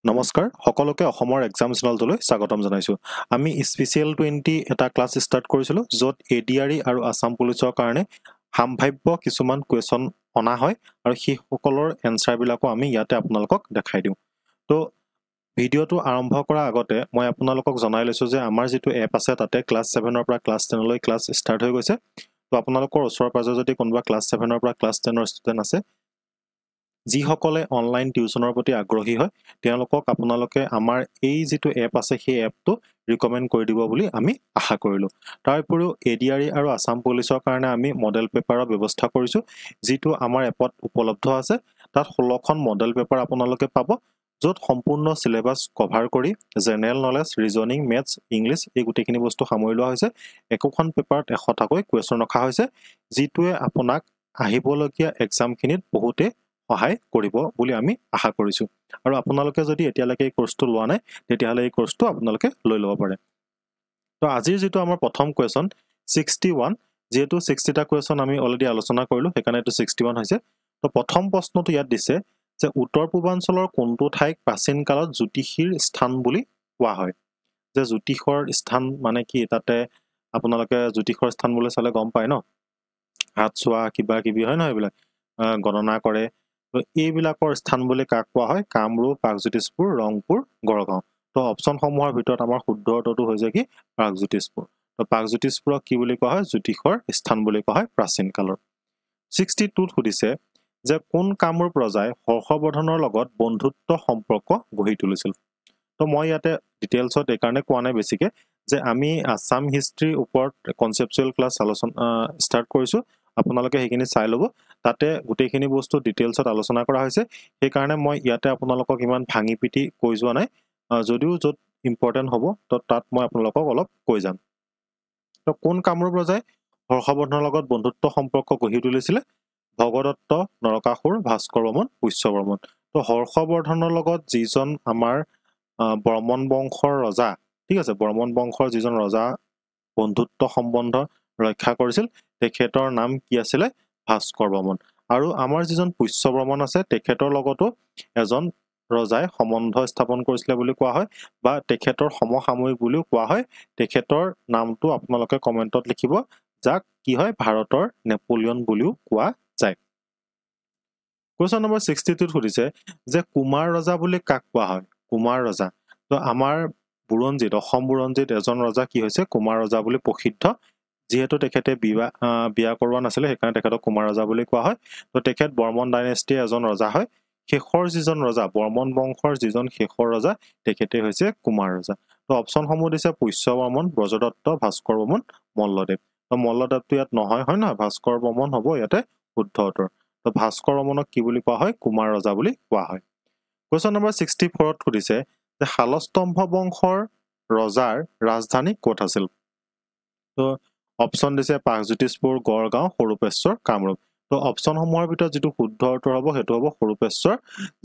নমস্কাৰ সকলোকে অসমৰ এক্সাম চেনেলটোলৈ স্বাগতম জনাইছো আমি স্পেচিয়েল 20 এটা ক্লাছ ষ্টাৰ্ট কৰিছিলো য'ত এডিআৰই আৰু আসাম পুলিচৰ কাৰণে সম্ভাৱ্য কিছুমান কোৱেশ্চন অনা হয় আৰু সেই সকলৰ এনসাৰ বিলাকো আমি ইয়াতে আপোনালোকক দেখাই দিওঁ তো ভিডিওটো আৰম্ভ কৰাৰ আগতে মই আপোনালোকক জনাই লৈছো যে আমাৰ যেটো এপ আছে তাতে ক্লাছ 7 ৰ পৰা ক্লাছ 10 লৈ ক্লাছ ষ্টাৰ্ট হৈ গৈছে তো আপোনালোকৰ ওচৰৰ পাজৰ যদি কোনোবা ক্লাছ 7 ৰ পৰা ক্লাছ 10 ৰ ষ্টুডেন্ট আছে যি সকলে অনলাইন টিউচনৰ প্ৰতি আগ্ৰহী হয় তেওঁলোকক আপোনালোকে আমাৰ এই যেটো এপ আছে সেই এপটো ৰিকমেন্ড কৰি দিব বুলি আমি আশা কৰিলো তাৰ উপৰিও এডিআৰই আৰু আসাম পুলিচৰ কাৰণে আমি মডেল পেপাৰৰ ব্যৱস্থা কৰিছো যেটো আমাৰ এপত উপলব্ধ আছে তাত 16খন মডেল পেপাৰ আপোনালোকে পাব য'ত সম্পূৰ্ণ সিলেবাস কভাৰ কৰি general knowledge reasoning maths English এই গুটেখিনি বস্তু সামৰি লোৱা হৈছে একোখন পেপাৰত 100টাকৈ কোৱেশ্চন ৰখা হৈছে যেটোৱে আপোনাক আহিবলগীয়া এক্সামখিনিত বহুতে সহায় কৰিব বুলি আমি আশা কৰিছো আৰু আপোনালোকে যদি এতিয়ালৈকে এই কোৰ্সটো লোৱা নাই তেতিয়াহলে এই কোৰ্সটো আপোনালোকে লৈ ল'ব পাৰে তো আজিৰ যেটো আমাৰ প্ৰথম কোৱেশ্চন 61 যেটো 60টা কোৱেশ্চন আমি অলৰেডি আলোচনা কৰিলো সেইকাৰণে এটো 61 হৈছে তো প্ৰথম প্ৰশ্নটো ইয়াত দিছে যে উত্তৰ পূৰ্বাঞ্চলৰ কোনটো ঠাইক প্ৰাচীন কালত জ্যোতিষীৰ স্থান বুলি কোৱা হয় যে জ্যোতিষৰ স্থান মানে কি তাতে আপোনালোকে জ্যোতিষৰ স্থান বুলি চালে গম পায় ন হাত চোৱা কিবা কিবি হয় ন এইবিলাক গণনা কৰে তো এইবিলাকৰ স্থান বুলি কাক কোৱা হয় কামৰূপ প্ৰাগজ্যোতিষপুৰ ৰংপুৰ গড়গাঁও তো অপচন সমূহৰ ভিতৰত আমাৰ শুদ্ধ উত্তৰটো হৈছে কি প্ৰাগজ্যোতিষপুৰ তো প্ৰাগজ্যোতিষপুৰক কি বুলি কোৱা হয় জ্যোতিষৰ স্থান বুলি কোৱা হয় প্ৰাচীন কালৰ 62 সুধিছে যে কোন কামৰূপ ৰজাই হৰ্ষবৰ্ধনৰ লগত বন্ধুত্ব সম্পৰ্ক গঢ়ি তুলিছিল তো মই ইয়াতে ডিটেইলছত এই কাৰণে কোৱা নাই বেছিকে যে আমি আসাম হিষ্ট্ৰীৰ ওপৰত কনসেপচুৱেল ক্লাছ আলোচনা ষ্টাৰ্ট কৰিছো আপোনালোকে হেখিনি চাই লব তাতে গুটেখিনি বস্তু ডিটেইলছত আলোচনা কৰা হৈছে সেই কাৰণে মই ইয়াতে আপোনালোকক ইমান ভাঙি পিটি কৈ যোৱা নাই যদিও যত ইম্পৰ্টেন্ট হ'ব তো তাত মই আপোনালোকক অলপ কৈ যাম তো কোন কামৰূপ ৰজাই হৰ্ষবৰ্ধনৰ লগত বন্ধুত্ব সম্পৰ্ক গঢ়ি তুলিছিল ভগদত্ত নৰকাসুৰ ভাস্কৰ বৰ্মন পুষ্যবৰ্মন তো হৰ্ষবৰ্ধনৰ লগত যিজন আমাৰ বৰ্মন বংশৰ ৰজা ঠিক আছে বৰ্মন বংশৰ যিজন ৰজা বন্ধুত্ব সম্বন্ধ ৰক্ষা কৰিছিল তেখেতৰ নাম কি আছিল ভাস্কৰ বৰ্মন আৰু আমাৰ যিজন পুষ্যবৰ্মন আছে তেখেতৰ লগতো এজন ৰজাই সম্বন্ধ স্থাপন কৰিছিল বুলি কোৱা হয় বা তেখেতৰ সমসাময়িক বুলিও কোৱা হয় তেখেতৰ নামটো আপোনালোকে কমেন্টত লিখিব যাক কি হয় ভাৰতৰ নেপোলিয়ন বুলিও কোৱা যায় কোৱেশ্চন নম্বৰ 62 সুধিছে যে কুমাৰ ৰজা বুলি কাক কোৱা হয় কুমাৰ ৰজা তো আমাৰ বুৰঞ্জীত অসম বুৰঞ্জীত এজন ৰজা কি হৈছে কুমাৰ ৰজা বুলি প্ৰসিদ্ধ যেহেতু তেখেতে বিয়া কৰোৱা নাছিলে সেইকাৰণে তেখেতক কুমাৰ ৰজা বুলি কোৱা হয় তো তেখেত বৰ্মন ডাইনেষ্টিৰ এজন ৰজা হয় শেষৰ যিজন ৰজা বৰ্মন বংশৰ যিজন শেষৰ ৰজা তেখেতে হৈছে কুমাৰ ৰজা তো অপচন সমূহ দিছে পুষ্যবৰ্মন ব্ৰজদত্ত ভাস্কৰ বৰ্মন মল্লদেৱ তো মল্লদেৱটো ইয়াত নহয় হয় না ভাস্কৰ বৰ্মন হ'ব ইয়াতে শুদ্ধ উত্তৰ তো ভাস্কৰ বৰ্মনক কি বুলি কোৱা হয় কুমাৰ ৰজা বুলি কোৱা হয় কোৱেশ্চন নম্বৰ 64 ত সুধিছে যে শালস্তম্ভ বংশৰ ৰজাৰ ৰাজধানী ক'ত আছিল তো অপচন দিছে প্ৰাগজ্যোতিষপুৰ গড়গাঁও সৰুপেশ্বৰ কামৰূপ তো অপচন সমূহৰ ভিতৰত যেটো শুদ্ধ উত্তৰ হ'ব হেতু হ'ব সৰুপেশ্বৰ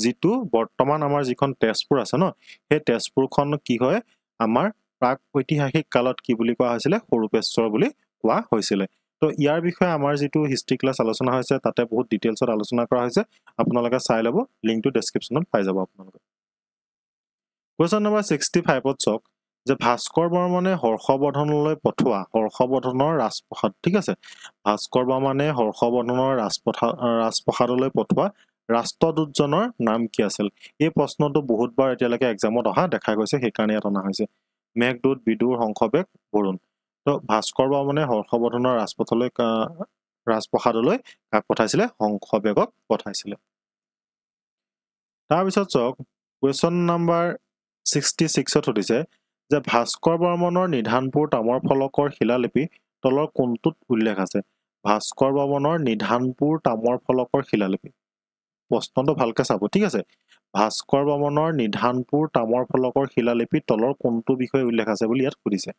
যেটো বৰ্তমান আমাৰ যিখন তেজপুৰ আছে ন সেই তেজপুৰখন কি হয় আমাৰ প্ৰাক ঐতিহাসিক কালত কি বুলি কোৱা হৈছিল সৰুপেশ্বৰ বুলি কোৱা হৈছিল তো ইয়াৰ বিষয়ে আমাৰ যেটো হিষ্ট্ৰী ক্লাছ আলোচনা হৈছে তাতে বহুত ডিটেইলছত আলোচনা কৰা হৈছে আপোনালোকে চাই লব লিংকটো ডেসক্ৰিপচনত পাই যাব আপোনালোকে কোৱেশ্চন নম্বৰ 65 ত চক যে ভাস্কৰ বৰ্মনে হৰ্ষবৰ্ধনলৈ পঠোৱা হৰ্ষবৰ্ধনৰ ৰাজপ্ৰসাদ ঠিক আছে ভাস্কৰ বৰ্মনে হৰ্ষবৰ্ধনৰ ৰাজপ্ৰসাদলৈ পঠোৱা ৰাষ্ট্ৰদূতজনৰ নাম কি আছিল এই প্ৰশ্নটো বহুতবাৰ এতিয়ালৈকে এক্সামত অহা দেখা গৈছে সেইকাৰণে ইয়াত অনা হৈছে মেঘদূত বিদুৰ হংসবেগ বৰুণ তো ভাস্কৰ বৰ্মনে হৰ্ষবৰ্ধনৰ ৰাজপ্ৰসাদলৈ কাক পঠাইছিলে হংসবেগক পঠাইছিলে তাৰ পিছত চক কোৱেশ্চন নম্বৰ 66 ত সুধিছে যে ভাস্কৰ বৰ্মনৰ নিধানপুৰ তামৰ ফলকৰ শিলালিপি তলৰ কোনটোত উল্লেখ আছে ভাস্কৰ বৰ্মনৰ নিধানপুৰ তামৰ ফলকৰ শিলালিপি প্ৰশ্নটো ভালকে চাব ঠিক আছে ভাস্কৰ বৰ্মনৰ নিধানপুৰ তামৰ ফলকৰ শিলালিপি তলৰ কোনটো বিষয়ে উল্লেখ আছে বুলি ইয়াত সুধিছে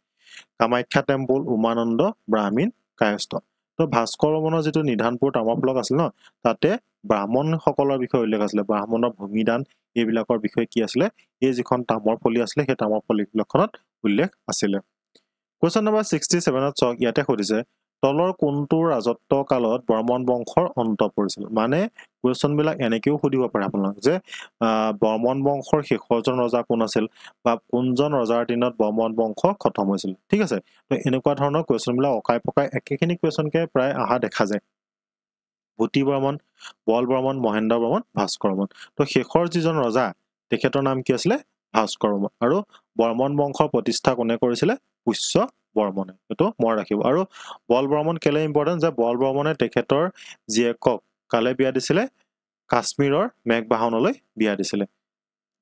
কামাখ্যা টেম্পল উমানন্দ ব্ৰাহ্মণ কায়স্থ তো ভাস্কৰ বৰ্মনৰ যেটো নিধানপুৰ তামৰ ফলক আছিল ন তাতে ব্ৰাহ্মণ সকলৰ বিষয়ে উল্লেখ আছিল ব্ৰাহ্মণৰ ভূমিদান এইবিলাকৰ বিষয়ে কি আছিল এই যিখন তামৰ ফলি আছিল সেই তামৰ ফলি লক্ষণত উল্লেখ আছিল কোৱেশ্চন নম্বৰ 67 ত চক ইয়াতে সুধিছে তলৰ কোনটো ৰাজত্ব কালত বৰ্মন বংশৰ অন্ত পৰিছিল মানে কুৱেশ্যন বিলাক এনেকেও সুধিব পাৰে আপোনালোক যে বৰ্মন বংশৰ শেষৰজন ৰজা কোন আছিল বা কোনজন ৰজাৰ দিনত বৰ্মন বংশ খতম হৈছিল ঠিক আছে তো এনেকুৱা ধৰণৰ কুৱেশ্যন বিলাক অকাই পকাই একেখিনি কুৱেশ্যনকে প্ৰায় আহা দেখা যায় ভূতি বৰ্মন বল বৰ্মন মহেন্দ্ৰ বৰ্মন ভাস্কৰ বৰ্মন তো শেষৰ যিজন ৰজা তেখেতৰ নাম কি আছিলে ভাস্কৰ বৰ্মন আৰু বৰ্মন বংশৰ প্ৰতিষ্ঠা কোনে কৰিছিলে পুষ্য বৰ্মনে এটো মন ৰাখিব আৰু বল বৰ্মন কেলে ইম্পৰ্টেন্ট যে বল বৰ্মনে তেখেতৰ জীয়েকক কালে বিয়া দিছিলে কাশ্মীৰৰ মেঘবাহনলৈ বিয়া দিছিলে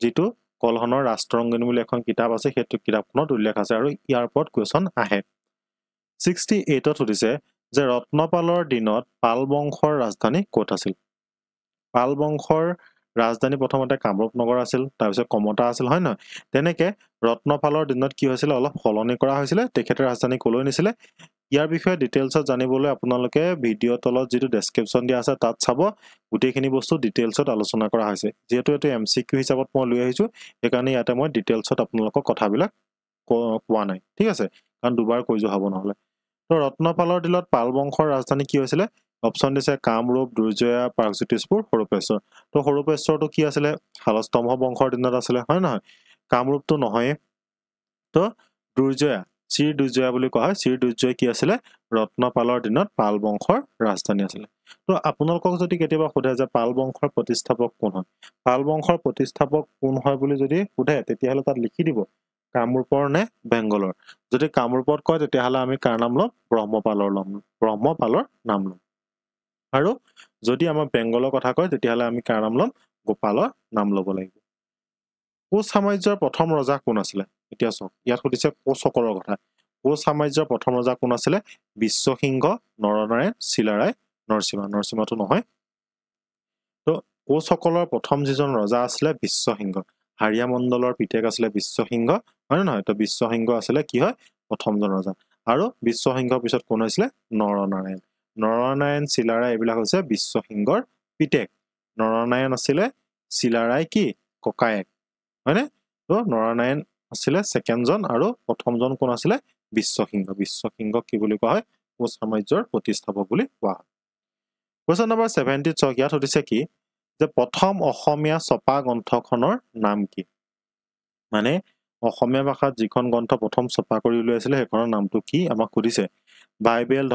যেটো কলহনৰ ৰাষ্ট্ৰৰংগিনী বুলি এখন কিতাপ আছে সেইটো কিতাপখনত উল্লেখ আছে আৰু ইয়াৰ ওপৰত কোৱেশ্যন আহে 68ত সুধিছে যে ৰত্নপালৰ দিনত পাল বংশৰ ৰাজধানী ক'ত আছিল পাল বংশৰ ৰাজধানী প্ৰথমতে কামৰূপ নগৰ আছিল তাৰপিছত কমতা আছিল হয় নহয় তেনেকে ৰত্নপালৰ দিনত কি হৈছিল অলপ সলনি কৰা হৈছিল তেখেতৰ ৰাজধানী কলৈ নিছিলে ইয়াৰ বিষয়ে ডিটেইলছত জানিবলৈ আপোনালোকে ভিডিও তলত যেটো ডেসক্ৰিপচন দিয়া আছে তাত চাব গুটেইখিনি বস্তু ডিটেইলছত আলোচনা কৰা হৈছে যেহেতু এটো এমসিকিউ হিচাপত মই লৈ আহিছো সেইকাৰণে ইয়াতে মই ডিটেইলছত আপোনালোকক কথাবিলাক কোৱা নাই ঠিক আছে কাৰণ দুবাৰ কৈ যোৱা হ'ব নহলে তো ৰত্নপালৰ দিনত পাল বংশৰ ৰাজধানী কি হৈছিল অপচন দিছে কামৰূপ দুৰ্জয়া প্ৰাগজ্যোতিষপুৰ হৰপেশ্বৰ তো হৰপেশ্বৰটো কি আছিল শালস্তম্ভ বংশৰ দিনত আছিল হয় নহয় কামৰূপটো নহয় তো দুৰ্জয়া শ্ৰী দুৰ্জয়া বুলি কোৱা হয় শ্ৰী দুৰ্জয় কি আছিল ৰত্নপালৰ দিনত পাল বংশৰ ৰাজধানী আছিল তো আপোনালোকক যদি কেতিয়াবা সোধে যে পাল বংশৰ প্ৰতিষ্ঠাপক কোন হয় পাল বংশৰ প্ৰতিষ্ঠাপক কোন হয় বুলি যদি সোধে তেতিয়াহলে তাত লিখি দিব কামৰূপৰ নে বেংগলৰ যদি কামৰূপত কয় তেতিয়াহলে আমি কাৰ নাম লম ব্ৰহ্মপালৰ নাম লম আৰু যদি আমাৰ বেংগলৰ কথা কয় তেতিয়াহলে আমি কাৰ নাম লম গোপালৰ নাম লব লাগিব কোচ সাম্ৰাজ্যৰ প্ৰথম ৰজা কোন আছিল এতিয়া চাওক ইয়াত সুধিছে কোচসকলৰ কথা কোচ সাম্ৰাজ্যৰ প্ৰথম ৰজা কোন আছিল বিশ্বসিংহ নৰনাৰায়ণ চিলাৰায় নৰসিংহটো নহয় তো কোচসকলৰ প্ৰথম যিজন ৰজা আছিল বিশ্বসিংহ হাৰিয়া মণ্ডলৰ পিতেক আছিল বিশ্বসিংহ হয় নহয় তো বিশ্বসিংহ আছিল কি হয় প্ৰথমজন ৰজা আৰু বিশ্বসিংহৰ পিছত কোন হৈছিল নৰনাৰায়ণ চিলাৰায় এইবিলাক হৈছে বিশ্বসিংহৰ পিতেক নৰনাৰায়ণ আছিল চিলাৰায় কি ককায়েক হয়নে তো নৰনাৰায়ণ আছিল সেকেন্ডজন আৰু প্ৰথমজন কোন আছিল বিশ্বসিংহ কি বুলি কোৱা হয় কোচ সাম্ৰাজ্যৰ প্ৰতিষ্ঠাপক বুলি কোৱা হয় কোৱেশ্যন নম্বৰ 70 চক ইয়াত সুধিছে কি যে প্ৰথম অসমীয়া ছপা গ্ৰন্থখনৰ নাম কি মানে অসমীয়া ভাষাত যিখন গ্ৰন্থ প্ৰথম ছপা কৰি উলিয়াইছিল সেইখনৰ নামটো কি আমাক সুধিছে বাইবেল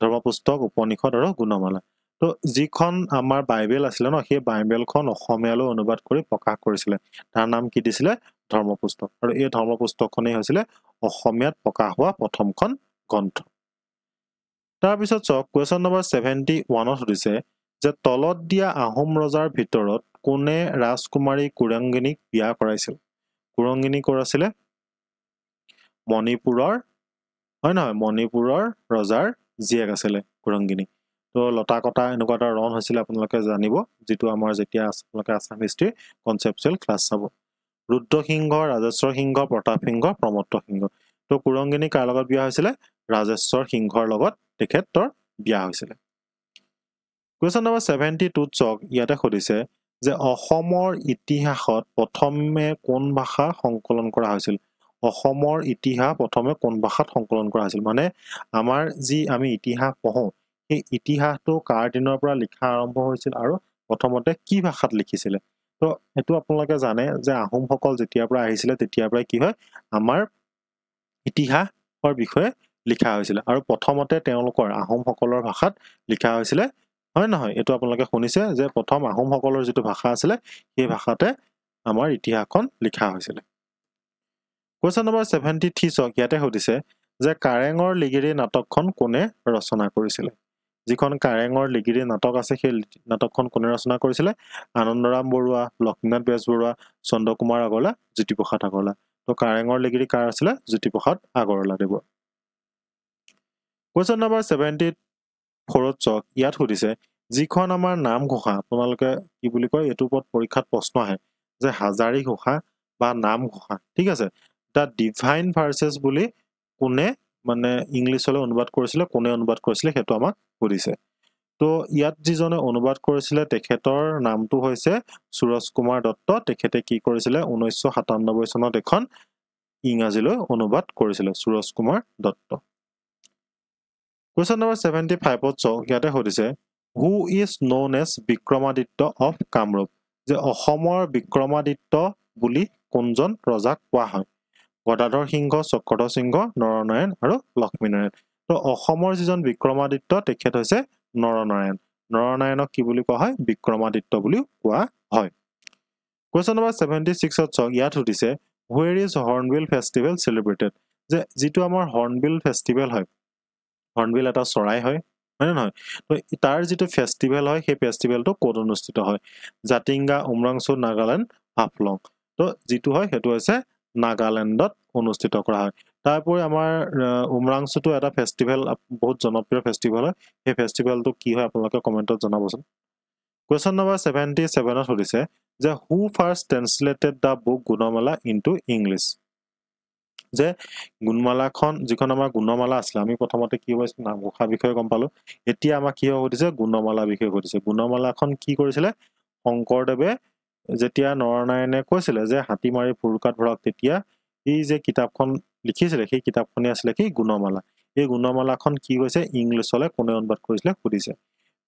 ধৰ্মপুস্তক উপনিষদ আৰু গুণমালা তো যিখন আমাৰ বাইবেল আছিল ন সেই বাইবেলখন অসমীয়ালৈ অনুবাদ কৰি প্ৰকাশ কৰিছিল তাৰ নাম কি দিছিল ধৰ্মপুস্তক আৰু এই ধৰ্মপুস্তকখনেই হৈছিল অসমীয়াত প্ৰকাশ হোৱা প্ৰথমখন গ্ৰন্থ তাৰ পিছত চক কোৱেশ্যন নম্বৰ 71ত সুধিছে যে তলত দিয়া আহোম ৰজাৰ ভিতৰত কোনে ৰাজকুমাৰী কুৰংগিনীক বিয়া কৰাইছিল কুৰংগিনী কৰ আছিল মণিপুৰৰ হয় নহয় মণিপুৰৰ ৰজাৰ জীয়েক আছিল কুৰংগিনী তো লতা কটা এনেকুৱা এটা ৰণ হৈছিল আপোনালোকে জানিব যেটো আমাৰ যেতিয়া আপোনালোকে আসাম হিষ্ট্ৰী কনসেপচুৱেল ক্লাছ চাব ৰুদ্ৰসিংহ ৰাজেশ্বৰ সিংহ প্ৰতাপ সিংহ প্ৰমত্ত সিংহ তো কুৰংগিনী কাৰ লগত বিয়া হৈছিল ৰাজেশ্বৰ সিংহৰ লগত তেখেতৰ বিয়া হৈছিল কোৱেশ্যন নম্বৰ 72 চক ইয়াতে সুধিছে যে অসমৰ ইতিহাসত প্ৰথমে কোন ভাষা সংকলন কৰা হৈছিল অসমৰ ইতিহাস প্ৰথমে কোন ভাষাত সংকলন কৰা হৈছিল মানে আমাৰ যি আমি ইতিহাস পঢ়ো এই ইতিহাসটো কাৰ দিনৰ পৰা লিখা আৰম্ভ হৈছিল আৰু প্ৰথমতে কি ভাষাত লিখিছিল তো এটো আপোনালোকে জানে যে আহোম সকল যেতিয়াৰ পৰা আহিছিল তেতিয়াৰ পৰা কি হয় আমাৰ ইতিহাসৰ বিষয়ে লিখা হৈছিল আৰু প্ৰথমতে তেওঁলোকৰ আহোম সকলৰ ভাষাত লিখা হৈছিল হয় নহয় এটো আপোনালোকে শুনিছে যে প্ৰথম আহোম সকলৰ যেটো ভাষা আছিল সেই ভাষাতে আমাৰ ইতিহাসখন লিখা হৈছিল কোৱেশ্যন নম্বৰ 73 চক ইয়াতে সুধিছে যে কাৰেঙৰ লিগিৰি নাটকখন কোনে ৰচনা কৰিছিল যিখন কাৰেঙৰ লিগিৰি নাটক আছে সেই নাটকখন কোনে ৰচনা কৰিছিল আনন্দৰাম বৰুৱা লক্ষ্মীনাথ বেজবৰুৱা চন্দ্ৰকুমাৰ আগৰৱালা জ্যোতিপ্ৰসাদ আগৰৱালা তো কাৰেঙৰ লিগিৰি কাৰ আছিল জ্যোতিপ্ৰসাদ আগৰৱালা দেৱ কোৱেশ্যন নম্বৰ 74 চক ইয়াত সুধিছে যিখন আমাৰ নামঘোষা আপোনালোকে কি বুলি কয় এটোৰ ওপৰত পৰীক্ষাত প্ৰশ্ন আহে যে হাজাৰী ঘোষা বা নামঘোষা ঠিক আছে দা ডিভাইন ভাৰ্চেছ বুলি কোনে মানে ইংলিছলৈ অনুবাদ কৰিছিল কোনে অনুবাদ কৰিছিল হেতু আমাক সুধিছে তো ইয়াত যিজনে অনুবাদ কৰিছিল তেখেতৰ নামটো হৈছে সুৰজ কুমাৰ দত্ত তেখেতে কি কৰিছিল 1997 চনত এখন ইংৰাজীলৈ অনুবাদ কৰিছিল সুৰজ কুমাৰ দত্ত Question number 75 ত চাওক ইয়াতে সুধিছে who is known as Vikramaditya of Kamrup যে অসমৰ বিক্ৰমাদিত্য বুলি কোনজন ৰজাক কোৱা হয় গদাধৰ সিংহ চক্ৰধৰ সিংহ নৰনাৰায়ণ আৰু লক্ষ্মীনাৰায়ণ তো অসমৰ যিজন বিক্ৰমাদিত্য তেখেত হৈছে নৰনাৰায়ণ নৰনাৰায়ণক কি বুলি কোৱা হয় বিক্ৰমাদিত্য বুলি কোৱা হয় Question number 76 ত চাওক ইয়াত সুধিছে where is hornbill festival celebrated যে যিটো আমাৰ hornbill festival হয় hornbill এটা চৰাই হয় হয় নহয় তো তাৰ যিটো ফেষ্টিভেল হয় সেই ফেষ্টিভেলটো ক'ত অনুষ্ঠিত হয় জাতিংগা উমৰাংচু নাগালেণ্ড হাফলং তো যিটো হয় সেইটো হৈছে নাগালেণ্ডত অনুষ্ঠিত কৰা হয় তাৰপৰে আমাৰ উমৰাংচুটো এটা ফেষ্টিভেল বহুত জনপ্ৰিয় ফেষ্টিভেল হয় সেই ফেষ্টিভেলটো কি হয় আপোনালোকে কমেন্টত জনাবচোন Question number 77 ত সুধিছে যে who first translated the book Gunamala into English যে গুণমালাখন যিখন আমাৰ গুণমালা আছিল আমি প্ৰথমতে কি হৈছিল নামঘোষা বিষয়ে গম পালো এতিয়া আমাক কি সুধিছে গুণমালা বিষয়ে সুধিছে গুণমালাখন কি কৰিছিলে শংকৰদেৱে যেতিয়া নৰনাৰায়ণে কৈছিলে যে হাতী মাৰি ফুৰুকাত ভৰক তেতিয়া এই যে কিতাপখন লিখিছিলে সেই কিতাপখনে আছিল কি গুণমালা এই গুণমালাখন কি হৈছে ইংলিছলৈ কোনে অনুবাদ কৰিছিলে সুধিছে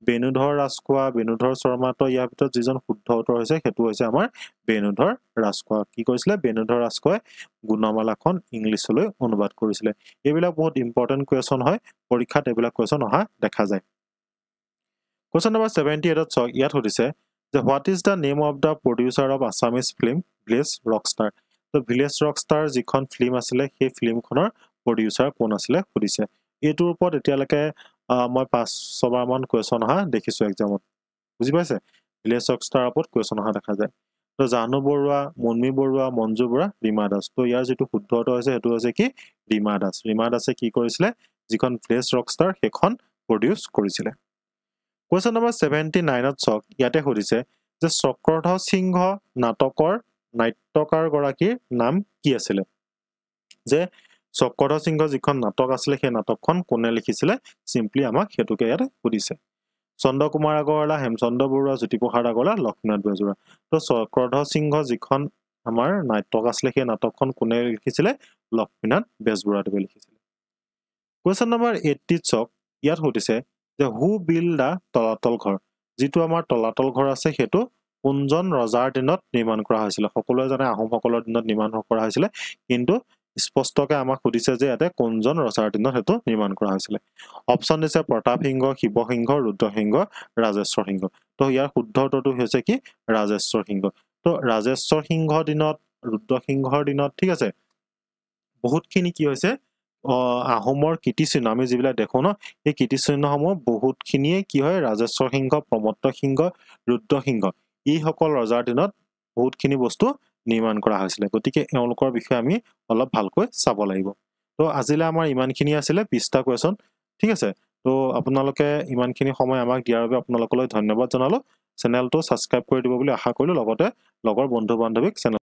বেনুধৰ ৰাজখোৱা বেনুধৰ শৰ্মা তো ইয়াৰ ভিতৰত যিজন শুদ্ধ উত্তৰ হৈছে সেইটো হৈছে আমাৰ বেনুধৰ ৰাজখোৱা কি কৈছিলে বেনুধৰ ৰাজখোৱাই গুণমালাখন ইংলিছলৈ অনুবাদ কৰিছিলে এইবিলাক বহুত ইম্পৰ্টেন্ট কোৱেশ্চন হয় পৰীক্ষাত এইবিলাক কোৱেশ্চন অহা দেখা যায় Question number 78 ত চাওক ইয়াত সুধিছে যে what is the name of the producer of Assamese film Village Rockstar তো Village Rockstar যিখন ফিল্ম আছিল সেই ফিল্মখনৰ প্ৰডিউচাৰ কোন আছিল সুধিছে এইটোৰ ওপৰত এতিয়ালৈকে মই 5-6 বাৰ মান কোৱেশ্চন অহা দেখিছো এক্সামত বুজি পাইছে Village Rockstar ওপৰত কোৱেশ্চন অহা দেখা যায় তো জানু বৰুৱা মনমি বৰুৱা মঞ্জু বৰুৱা ৰীমা দাস তো ইয়াৰ যেটো শুদ্ধ উত্তৰ হৈছে হেতু হৈছে কি ৰীমা দাসে কি কৰিছিলে যিখন Village Rockstar সেইখন প্ৰডিউস কৰিছিলে Question number 79 ত চাওক ইয়াতে সুধিছে যে চক্ৰধৰ সিংহ নাটকৰ নাট্যকাৰ গৰাকীৰ নাম কি আছিল যে চক্ৰধৰ সিংহ যিখন নাটক আছিল সেই নাটকখন কোনে লিখিছিলে সিম্পলি আমাক হেতুকে ইয়াতে সুধিছে চন্দ্ৰকুমাৰ আগৰৱালা হেমচন্দ্ৰ বৰুৱা জ্যোতিপ্ৰসাদ আগৰৱালা লক্ষ্মীনাথ বেজবৰুৱা তো চক্ৰধৰ সিংহ যিখন আমাৰ নাটক আছিল সেই নাটকখন কোনে লিখিছিলে লক্ষ্মীনাথ বেজবৰুৱাদেৱে লিখিছিলে Question number 80 চাওক ইয়াত সুধিছে যে who built the তলাতল ঘৰ যিটো আমাৰ তলাতল ঘৰ আছে হেতু কোনজন ৰজাৰ দিনত নিৰ্মাণ কৰা হৈছিল সকলোৱে জানে আহোম সকলৰ দিনত নিৰ্মাণ কৰা হৈছিল কিন্তু স্পষ্টকে আমাক সুধিছে যে ইয়াতে কোনজন ৰজাৰ দিনত হেতু নিৰ্মাণ কৰা হৈছিল অপচন দিছে প্ৰতাপ সিংহ শিৱ সিংহ ৰুদ্ৰ সিংহ ৰাজেশ্বৰ সিংহ তো ইয়াৰ শুদ্ধ উত্তৰটো হৈছে কি ৰাজেশ্বৰ সিংহ তো ৰাজেশ্বৰ সিংহৰ দিনত ৰুদ্ৰ সিংহৰ দিনত ঠিক আছে বহুতখিনি কি হৈছে আহোমৰ কীৰ্তিচিহ্ন আমি যিবিলাক দেখো ন এই কীৰ্তিচিহ্নসমূহ বহুতখিনিয়ে কি হয় ৰাজেশ্বৰ সিংহ প্ৰমত্ত সিংহ ৰুদ্ৰ সিংহ এই সকল ৰজাৰ দিনত বহুতখিনি বস্তু নিৰ্মাণ কৰা হৈছিল গতিকে এওঁলোকৰ বিষয়ে আমি অলপ ভালকৈ চাব লাগিব তো আজিলে আমাৰ ইমানখিনি আছিল 20টা কোৱেশ্চন ঠিক আছে তো আপোনালোকে ইমানখিনি সময় আমাক দিয়াৰ বাবে আপোনালোকলৈ ধন্যবাদ জনালো চেনেলটো সাবস্ক্ৰাইব কৰি দিব বুলি আশা কৰিলো লগতে লগৰ বন্ধু বান্ধৱীক